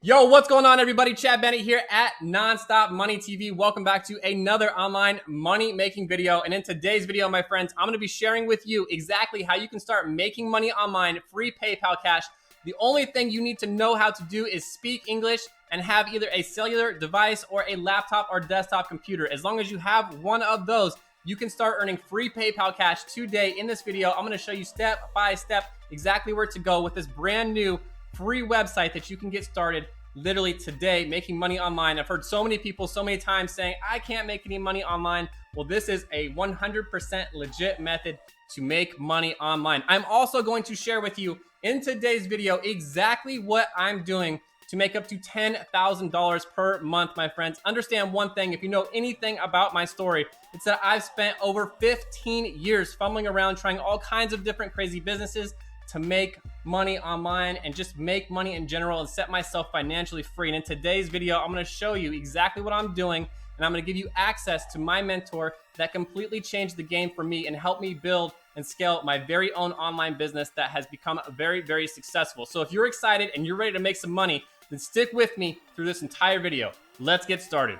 Yo, what's going on, everybody? Chad Bennett here at Nonstop Money TV. Welcome back to another online money making video. And in today's video, my friends, I'm going to be sharing with you exactly how you can start making money online, free PayPal cash. The only thing you need to know how to do is speak English and have either a cellular device or a laptop or desktop computer. As long as you have one of those, you can start earning free PayPal cash today. In this video, I'm going to show you step by step exactly where to go with this brand new free website that you can get started literally today making money online. I've heard so many people so many times saying, I can't make any money online. Well, this is a 100% legit method to make money online. I'm also going to share with you in today's video exactly what I'm doing to make up to $10,000 per month, my friends. Understand one thing, if you know anything about my story, it's that I've spent over 15 years fumbling around trying all kinds of different crazy businesses to make money online and just make money in general and set myself financially free. And in today's video, I'm going to show you exactly what I'm doing, and I'm going to give you access to my mentor that completely changed the game for me and helped me build and scale my very own online business that has become very, very successful. So if you're excited and you're ready to make some money, then stick with me through this entire video. Let's get started.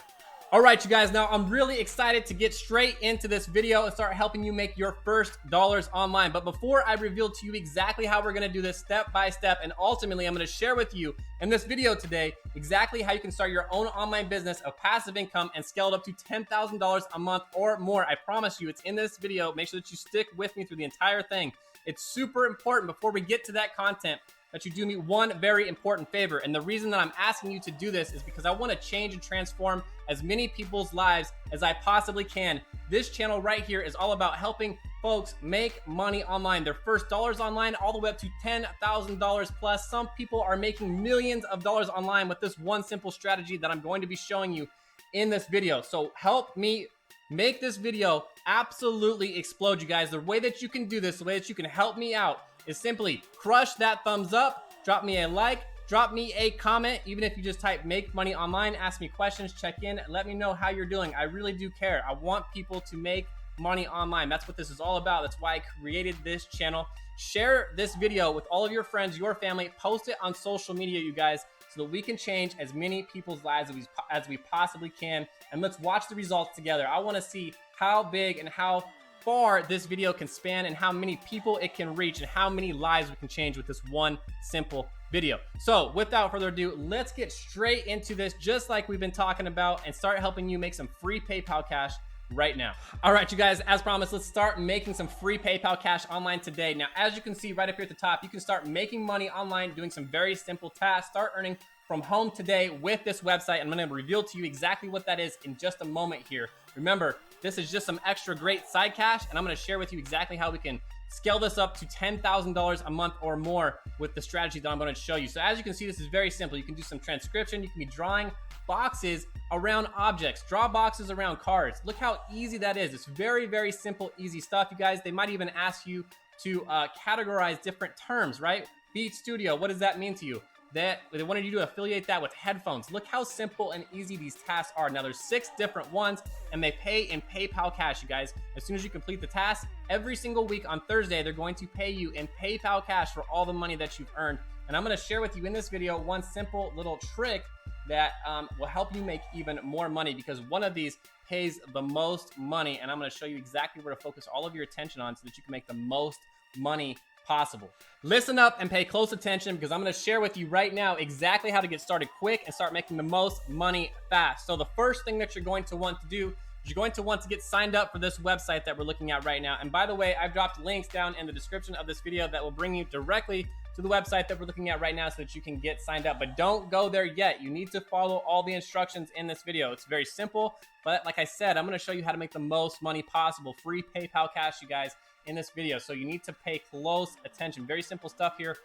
All right, you guys, now I'm really excited to get straight into this video and start helping you make your first dollars online. But before I reveal to you exactly how we're going to do this step by step, and ultimately I'm going to share with you in this video today exactly how you can start your own online business of passive income and scale it up to $10,000 a month or more. I promise you it's in this video. Make sure that you stick with me through the entire thing. It's super important before we get to that content that you do me one very important favor. And the reason that I'm asking you to do this is because I want to change and transform as many people's lives as I possibly can. This channel right here is all about helping folks make money online, their first dollars online, all the way up to $10,000 plus. Some people are making millions of dollars online with this one simple strategy that I'm going to be showing you in this video. So help me make this video absolutely explode, you guys. The way that you can do this, the way that you can help me out, is simply crush that thumbs up, drop me a like, drop me a comment, even if you just type make money online, ask me questions, check in, let me know how you're doing. I really do care. I want people to make money online. That's what this is all about. That's why I created this channel. Share this video with all of your friends, your family, post it on social media, you guys, so that we can change as many people's lives as we possibly can. And let's watch the results together. I want to see how big and how far this video can span and how many people it can reach and how many lives we can change with this one simple video. So without further ado, let's get straight into this, just like we've been talking about, and start helping you make some free PayPal cash right now. All right, you guys, as promised, let's start making some free PayPal cash online today. Now, as you can see right up here at the top, you can start making money online doing some very simple tasks. Start earning from home today with this website. I'm going to reveal to you exactly what that is in just a moment here. Remember, this is just some extra great side cash, and I'm going to share with you exactly how we can scale this up to $10,000 a month or more with the strategy that I'm going to show you. So as you can see, this is very simple. You can do some transcription. You can be drawing boxes around objects, draw boxes around cards. Look how easy that is. It's very, very simple, easy stuff, you guys. They might even ask you to categorize different terms, right? Beat Studio, what does that mean to you? That they wanted you to affiliate that with headphones. Look how simple and easy these tasks are. Now there's 6 different ones, and they pay in PayPal cash, you guys. As soon as you complete the task, every single week on Thursday, they're going to pay you in PayPal cash for all the money that you've earned. And I'm going to share with you in this video one simple little trick that will help you make even more money, because one of these pays the most money, and I'm going to show you exactly where to focus all of your attention on so that you can make the most money possible. Listen up and pay close attention, because I'm going to share with you right now exactly how to get started quick and start making the most money fast. So the first thing that you're going to want to do is you're going to want to get signed up for this website that we're looking at right now. And by the way, I've dropped links down in the description of this video that will bring you directly to the website that we're looking at right now so that you can get signed up. But don't go there yet. You need to follow all the instructions in this video. It's very simple, but like I said, I'm going to show you how to make the most money possible. Free PayPal cash, you guys, in this video. So you need to pay close attention. Very simple stuff here.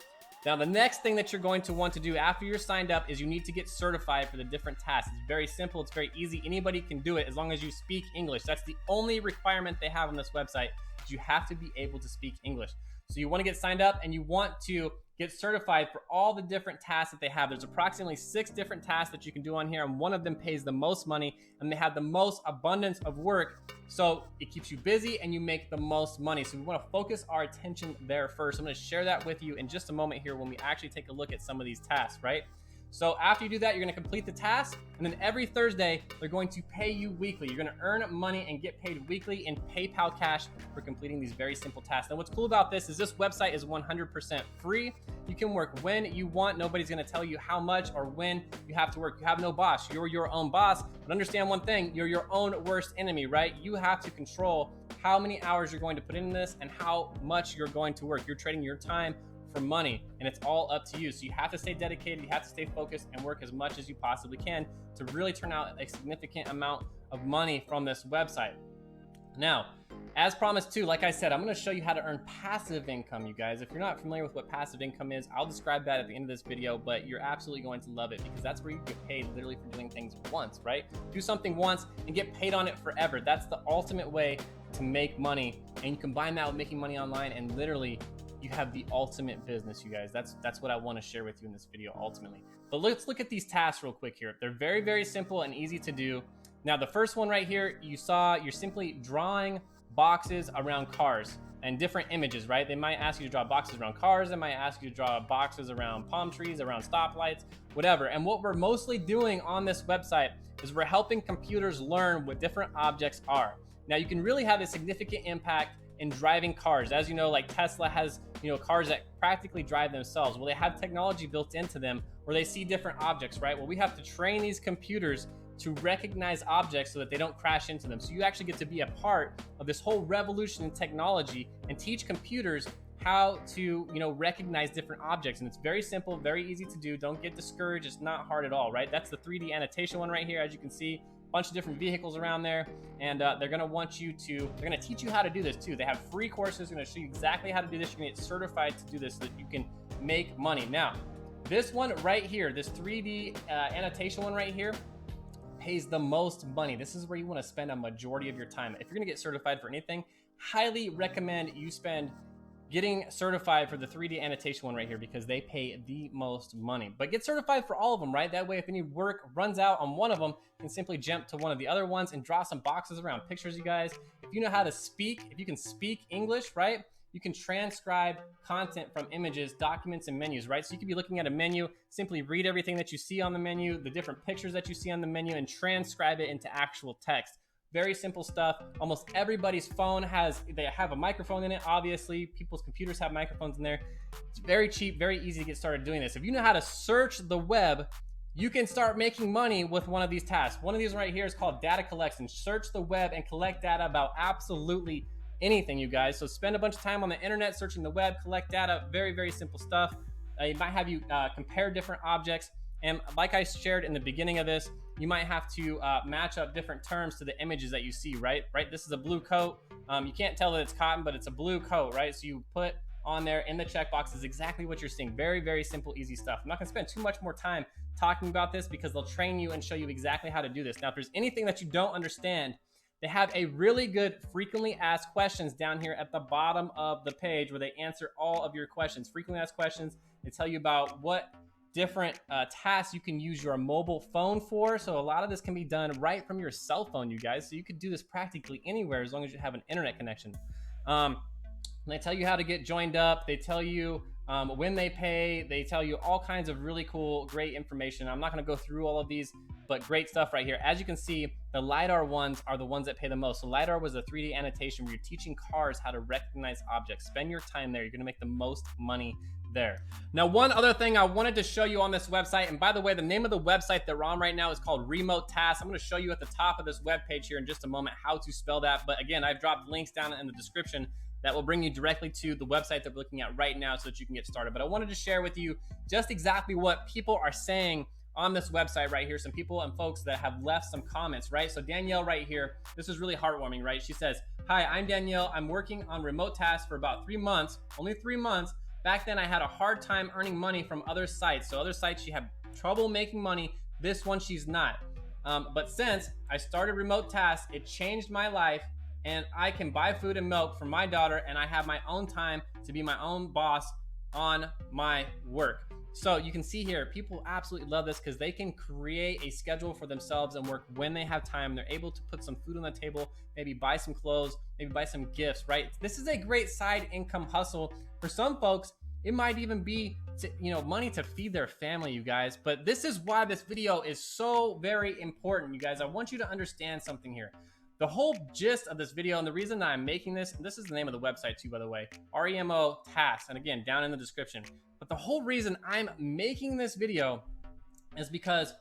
Now, the next thing that you're going to want to do after you're signed up is you need to get certified for the different tasks. It's very simple. It's very easy. Anybody can do it as long as you speak English. That's the only requirement they have on this website. You have to be able to speak English. So you want to get signed up and you want to get certified for all the different tasks that they have. There's approximately 6 different tasks that you can do on here, and one of them pays the most money, and they have the most abundance of work. So it keeps you busy and you make the most money. So we want to focus our attention there first. I'm going to share that with you in just a moment here when we actually take a look at some of these tasks, right? So after you do that, you're going to complete the task, and then every Thursday, they're going to pay you weekly. You're going to earn money and get paid weekly in PayPal cash for completing these very simple tasks. Now, what's cool about this is this website is 100% free. You can work when you want. Nobody's going to tell you how much or when you have to work. You have no boss. You're your own boss. But understand one thing, you're your own worst enemy, right? You have to control how many hours you're going to put in this and how much you're going to work. You're trading your time for money, and it's all up to you. So you have to stay dedicated, you have to stay focused, and work as much as you possibly can to really turn out a significant amount of money from this website. Now, as promised too, like I said, I'm going to show you how to earn passive income, you guys. If you're not familiar with what passive income is, I'll describe that at the end of this video, but you're absolutely going to love it because that's where you get paid literally for doing things once, right? Do something once and get paid on it forever. That's the ultimate way to make money, and you combine that with making money online, and literally you have the ultimate business, you guys. That's what I want to share with you in this video ultimately. But let's look at these tasks real quick here. They're very, very simple and easy to do. Now, the first one right here, you saw, you're simply drawing boxes around cars and different images, right? They might ask you to draw boxes around cars. They might ask you to draw boxes around palm trees, around stoplights, whatever. And what we're mostly doing on this website is we're helping computers learn what different objects are. Now, you can really have a significant impact in driving cars. As you know, like Tesla has, cars that practically drive themselves. Well, they have technology built into them where they see different objects, right? Well, we have to train these computers to recognize objects so that they don't crash into them. So you actually get to be a part of this whole revolution in technology and teach computers how to, recognize different objects. And it's very simple, very easy to do. Don't get discouraged. It's not hard at all, right? That's the 3D annotation one right here. As you can see, bunch of different vehicles around there, and they're gonna teach you how to do this too. They have free courses. They're gonna show you exactly how to do this. You're gonna get certified to do this so that you can make money. Now, this one right here, this 3D annotation one right here, pays the most money. This is where you wanna spend a majority of your time. If you're gonna get certified for anything, highly recommend you spend getting certified for the 3D annotation one right here because they pay the most money. But get certified for all of them, right? That way, if any work runs out on one of them, you can simply jump to one of the other ones and draw some boxes around pictures, you guys. If you know how to speak, if you can speak English, right? You can transcribe content from images, documents, and menus, right? So you could be looking at a menu, simply read everything that you see on the menu, the different pictures that you see on the menu, and transcribe it into actual text. Very simple stuff. Almost everybody's phone they have a microphone in it. Obviously, people's computers have microphones in there. It's very cheap, very easy to get started doing this. If you know how to search the web, you can start making money with one of these tasks. One of these right here is called data collection. Search the web and collect data about absolutely anything, you guys. So spend a bunch of time on the internet searching the web, collect data. Very, very simple stuff. It might have you compare different objects. And like I shared in the beginning of this, you might have to match up different terms to the images that you see, right? This is a blue coat. You can't tell that it's cotton, but it's a blue coat, right? So you put on there in the checkbox is exactly what you're seeing. Very, very simple, easy stuff. I'm not gonna spend too much more time talking about this because they'll train you and show you exactly how to do this. Now, if there's anything that you don't understand, they have a really good frequently asked questions down here at the bottom of the page where they answer all of your questions. Frequently asked questions, they tell you about what different tasks you can use your mobile phone for. So a lot of this can be done right from your cell phone, you guys. So you could do this practically anywhere as long as you have an internet connection. They tell you how to get joined up. They tell you when they pay. They tell you all kinds of really cool, great information. I'm not gonna go through all of these, but great stuff right here. As you can see, the LiDAR ones are the ones that pay the most. So LiDAR was a 3D annotation where you're teaching cars how to recognize objects. Spend your time there. You're gonna make the most money there. Now, one other thing I wanted to show you on this website, and by the way, the name of the website that we're on right now is called Remote Tasks. I'm going to show you at the top of this web page here in just a moment how to spell that. But again, I've dropped links down in the description that will bring you directly to the website that we're looking at right now so that you can get started. But I wanted to share with you just exactly what people are saying on this website right here. Some people and folks that have left some comments, right? So Danielle right here, this is really heartwarming, right? She says, "Hi, I'm Danielle. I'm working on remote tasks for about 3 months, only 3 months. Back then I had a hard time earning money from other sites. So other sites she had trouble making money. This one she's not. But since I started remote tasks, it changed my life and I can buy food and milk for my daughter and I have my own time to be my own boss on my work." So you can see here, people absolutely love this because they can create a schedule for themselves and work when they have time. They're able to put some food on the table, maybe buy some clothes, maybe buy some gifts, right? This is a great side income hustle. For some folks, It might even be money to feed their family, you guys. But this is why this video is so very important, you guys. I want you to understand something here. The whole gist of this video, and the reason that I'm making this, and this is the name of the website too, by the way, REMO Tasks, and again, down in the description. But the whole reason I'm making this video is because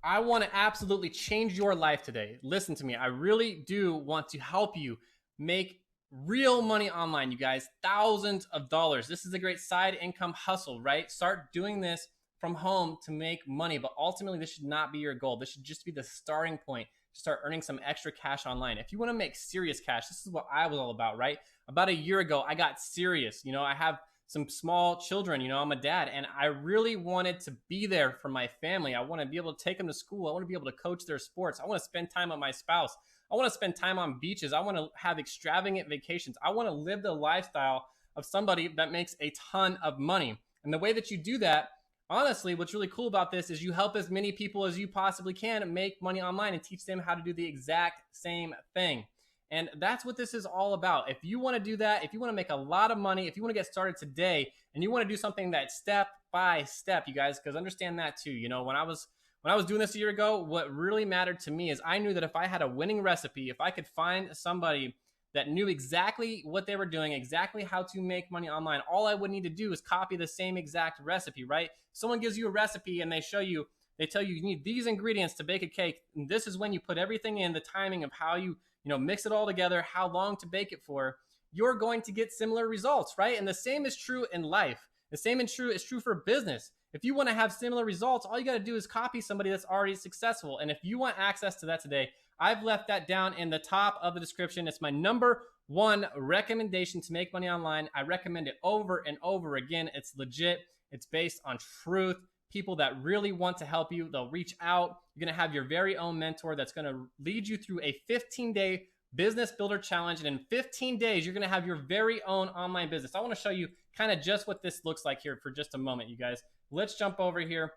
I want to absolutely change your life today. Listen to me. I really do want to help you make real money online, you guys. Thousands of dollars. This is a great side income hustle, right? Start doing this from home to make money, but ultimately this should not be your goal. This should just be the starting point to start earning some extra cash online. If you want to make serious cash, this is what I was all about, right? About a year ago, I got serious. I have some small children, I'm a dad, and I really wanted to be there for my family. I want to be able to take them to school. I want to be able to coach their sports. I want to spend time with my spouse. I want to spend time on beaches. I want to have extravagant vacations. I want to live the lifestyle of somebody that makes a ton of money. And the way that you do that, honestly, what's really cool about this is you help as many people as you possibly can make money online and teach them how to do the exact same thing. And that's what this is all about. If you want to do that, if you want to make a lot of money, if you want to get started today, and you want to do something that's step by step, you guys, because understand that too. When I was doing this a year ago, what really mattered to me is I knew that if I had a winning recipe, if I could find somebody that knew exactly what they were doing, exactly how to make money online, all I would need to do is copy the same exact recipe, right? Someone gives you a recipe and they tell you you need these ingredients to bake a cake. And this is when you put everything in, the timing of how you mix it all together, how long to bake it for, you're going to get similar results, right? And the same is true in life. The same is true for business. If you want to have similar results, all you got to do is copy somebody that's already successful. And if you want access to that today, I've left that down in the top of the description. It's my #1 recommendation to make money online. I recommend it over and over again. It's legit. It's based on truth. People that really want to help you, they'll reach out. You're going to have your very own mentor that's going to lead you through a 15-day business builder challenge. And in 15 days, you're going to have your very own online business. I want to show you kind of just what this looks like here for just a moment, you guys. Let's jump over here.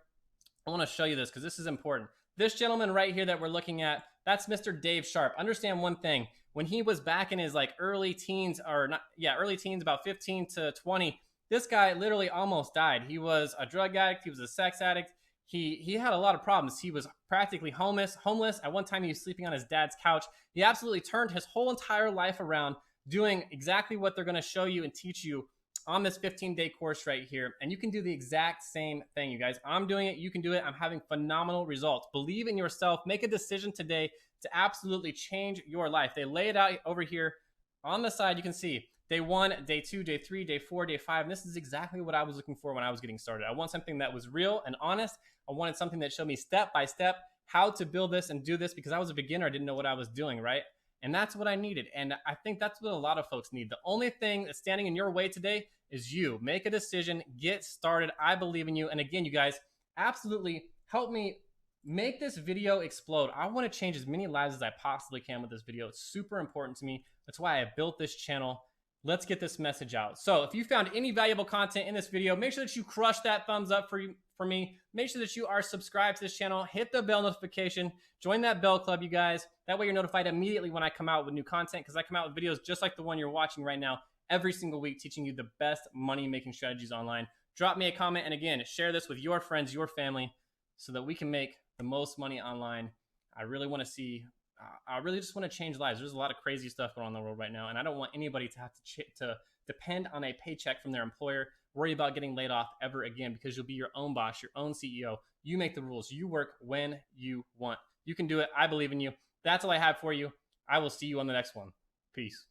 I want to show you this because this is important. This gentleman right here that we're looking at, that's Mr. Dave Sharp. Understand one thing. When he was back in his early teens, early teens, about 15 to 20, this guy literally almost died. He was a drug addict. He was a sex addict. He had a lot of problems. He was practically homeless. At one time, he was sleeping on his dad's couch. He absolutely turned his whole entire life around doing exactly what they're going to show you and teach you on this 15-day course right here. And you can do the exact same thing, you guys. I'm doing it. You can do it. I'm having phenomenal results. Believe in yourself. Make a decision today to absolutely change your life. They lay it out over here on the side. You can see day 1, day 2, day 3, day 4, day 5. And this is exactly what I was looking for when I was getting started. I want something that was real and honest. I wanted something that showed me step by step how to build this and do this because I was a beginner. I didn't know what I was doing, right? And that's what I needed. And I think that's what a lot of folks need. The only thing that's standing in your way today is you. Make a decision. Get started. I believe in you. And again, you guys, absolutely help me make this video explode. I want to change as many lives as I possibly can with this video. It's super important to me. That's why I built this channel. Let's get this message out. So if you found any valuable content in this video, make sure that you crush that thumbs up for me. Make sure that you are subscribed to this channel. Hit the bell notification. Join that bell club, you guys. That way you're notified immediately when I come out with new content because I come out with videos just like the one you're watching right now every single week, teaching you the best money-making strategies online. Drop me a comment, and again, share this with your friends, your family, so that we can make the most money online. I really want to see I really just want to change lives. There's a lot of crazy stuff going on in the world right now, and I don't want anybody to have to depend on a paycheck from their employer, worry about getting laid off ever again, because you'll be your own boss, your own CEO. You make the rules. You work when you want. You can do it. I believe in you. That's all I have for you. I will see you on the next one. Peace.